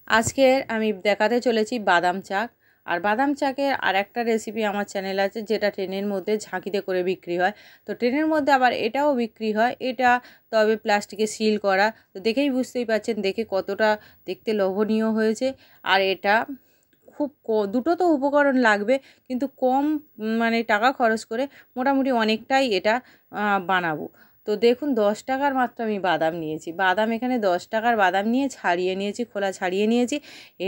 আজকের আমি দেখাতে চলেছি বাদাম চাক। আর বাদাম চাকের আর একটা রেসিপি আমার চ্যানেল আছে, যেটা ট্রেনের মধ্যে ঝাঁকিতে করে বিক্রি হয়। তো ট্রেনের মধ্যে আবার এটাও বিক্রি হয়, এটা তবে প্লাস্টিকে সিল করা। তো দেখেই বুঝতেই পারছেন দেখে কতটা দেখতে লোভনীয় হয়েছে। আর এটা খুব দুটো তো উপকরণ লাগবে, কিন্তু কম মানে টাকা খরচ করে মোটামুটি অনেকটাই এটা বানাবো। তো দেখুন 10 টাকার মাত্র আমি বাদাম নিয়েছি। বাদাম এখানে 10 টাকার বাদাম নিয়ে ছাড়িয়ে নিয়েছি, খোলা ছাড়িয়ে নিয়েছি।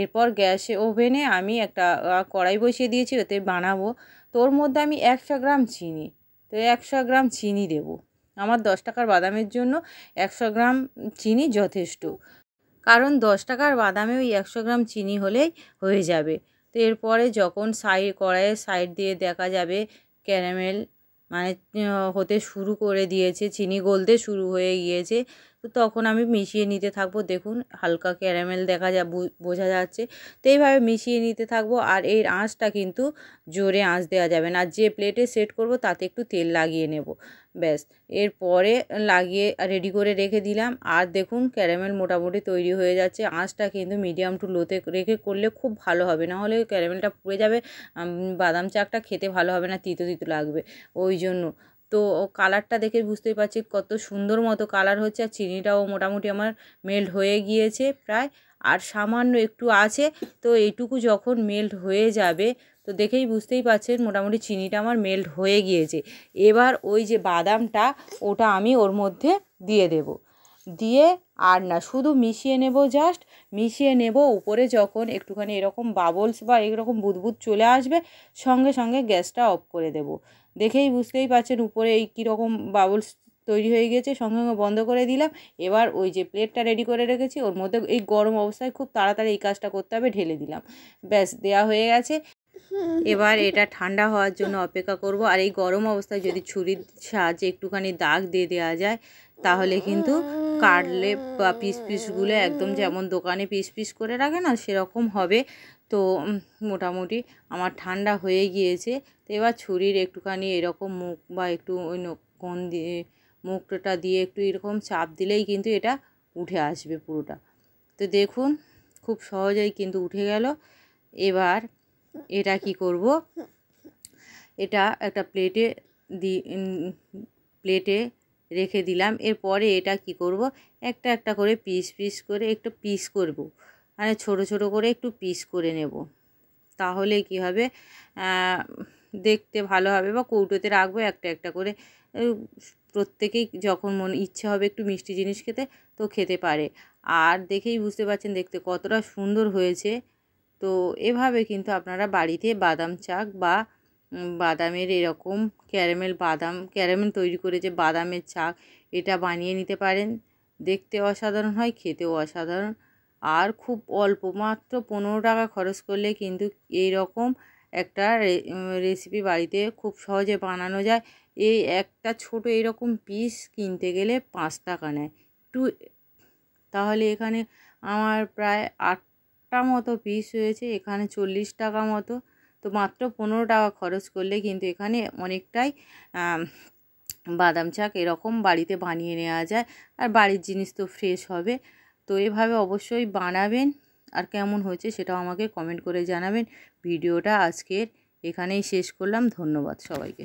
এরপর গ্যাসে ওভেনে আমি একটা কড়াই বসিয়ে দিয়েছি, ওতে বানাবো। তো ওর মধ্যে আমি 100 গ্রাম চিনি, তো 100 গ্রাম চিনি দেবো। আমার 10 টাকার বাদামের জন্য 100 গ্রাম চিনি যথেষ্ট, কারণ 10 টাকার বাদামে ওই 100 গ্রাম চিনি হলেই হয়ে যাবে। তো এরপরে যখন কড়াইয়ের সাইড দিয়ে দেখা যাবে ক্যারামেল মানে হতে শুরু করে দিয়েছে, চিনি গলতে শুরু হয়ে গিয়েছে, তো তখন আমি মিশিয়ে নিতে থাকবো। দেখুন হালকা ক্যারামেল বোঝা যাচ্ছে। তো এইভাবে মিশিয়ে নিতে থাকবো। আর এর আঁচটা কিন্তু জোরে আঁচ দেওয়া যাবে না। যে প্লেটে সেট করব তাতে একটু তেল লাগিয়ে নেব, ব্যাস। এরপরে লাগিয়ে রেডি করে রেখে দিলাম। আর দেখুন ক্যারামেল মোটামুটি তৈরি হয়ে যাচ্ছে। আঁচটা কিন্তু মিডিয়াম টু লোতে রেখে করলে খুব ভালো হবে, না হলে ক্যারামেলটা পুড়ে যাবে, বাদাম চাকটা খেতে ভালো হবে না, তিতো তিতো লাগবে ওই জন্য। তো কালারটা দেখে বুঝতেই পারছি কত সুন্দর মতো কালার হচ্ছে। আর চিনিটাও মোটামুটি আমার মেল্ট হয়ে গিয়েছে প্রায়, আর সামান্য একটু আছে। তো এইটুকু যখন মেল্ট হয়ে যাবে, তো দেখেই বুঝতেই পারছেন মোটামুটি চিনিটা আমার মেল্ট হয়ে গিয়েছে। এবার ওই যে বাদামটা ওটা আমি ওর মধ্যে দিয়ে দেব, দিয়ে আর না শুধু মিশিয়ে নেব, জাস্ট মিশিয়ে নেব। উপরে যখন একটুখানি এরকম বাবলস বা এরকম বুদবুদ চলে আসবে, সঙ্গে সঙ্গে গ্যাসটা অফ করে দেব। দেখেই বুঝতেই পারছেন উপরে এই কীরকম বাবলস তৈরি হয়ে গেছে, সঙ্গে সঙ্গে বন্ধ করে দিলাম। এবার ওই যে প্লেটটা রেডি করে রেখেছি ওর মধ্যে এই গরম অবস্থায় খুব তাড়াতাড়ি এই কাজটা করতে হবে, ঢেলে দিলাম, ব্যাস দেওয়া হয়ে গেছে। এবার এটা ঠান্ডা হওয়ার জন্য অপেক্ষা করব। আর এই গরম অবস্থায় যদি ছুরির সাহায্যে একটুখানি দাগ দিয়ে দেওয়া যায়, তাহলে কিন্তু কাটলে বা পিসগুলো একদম যেমন দোকানে পিস করে রাখে না, সেরকম হবে। তো মোটামুটি আমার ঠান্ডা হয়ে গিয়েছে। তো এবার ছুরির একটুখানি এরকম মুখ বা একটু ওই কোণ দিয়ে মুখটা দিয়ে একটু এরকম চাপ দিলেই কিন্তু এটা উঠে আসবে পুরোটা। তো দেখুন খুব সহজেই কিন্তু উঠে গেল। এবার এটা কি করব, এটা একটা প্লেটে রেখে দিলাম। এরপরে এটা কি করব, একটা করে পিস করে একটু পিস করব, মানে ছোট ছোট করে একটু পিস করে নেব। তাহলে কি হবে, দেখতে ভালো হবে। বা কৌটোতে রাখবো একটা করে, প্রত্যেকেই যখন ইচ্ছে হবে একটু মিষ্টি জিনিস খেতে, তো খেতে পারে। আর দেখেই বুঝতে পারছেন দেখতে কতটা সুন্দর হয়েছে। তো এভাবে কিন্তু আপনারা বাড়িতে বাদাম চাক বা বাদামের এরকম ক্যারামেল তৈরি করে যে বাদামের চাক, এটা বানিয়ে নিতে পারেন। দেখতে অসাধারণ হয়, খেতেও অসাধারণ। আর খুব অল্প মাত্র 15 টাকা খরচ করলে কিন্তু এই রকম একটা রেসিপি বাড়িতে খুব সহজে বানানো যায়। এই একটা ছোট এরকম পিস কিনতে গেলে 5 টাকা নেয় একটু। তাহলে এখানে আমার প্রায় 8টা মতো পিস হয়েছে, এখানে 40 টাকা মতো। তো মাত্র 15 টাকা খরচ করলে কিন্তু এখানে অনেকটাই বাদাম চাক এরকম বাড়িতে বানিয়ে নেওয়া যায়। আর বাড়ির জিনিস তো ফ্রেশ হবে। তো এভাবে অবশ্যই বানাবেন। আর কেমন হয়েছে সেটাও আমাকে কমেন্ট করে জানাবেন। ভিডিওটা আজকের এখানেই শেষ করলাম। ধন্যবাদ সবাইকে।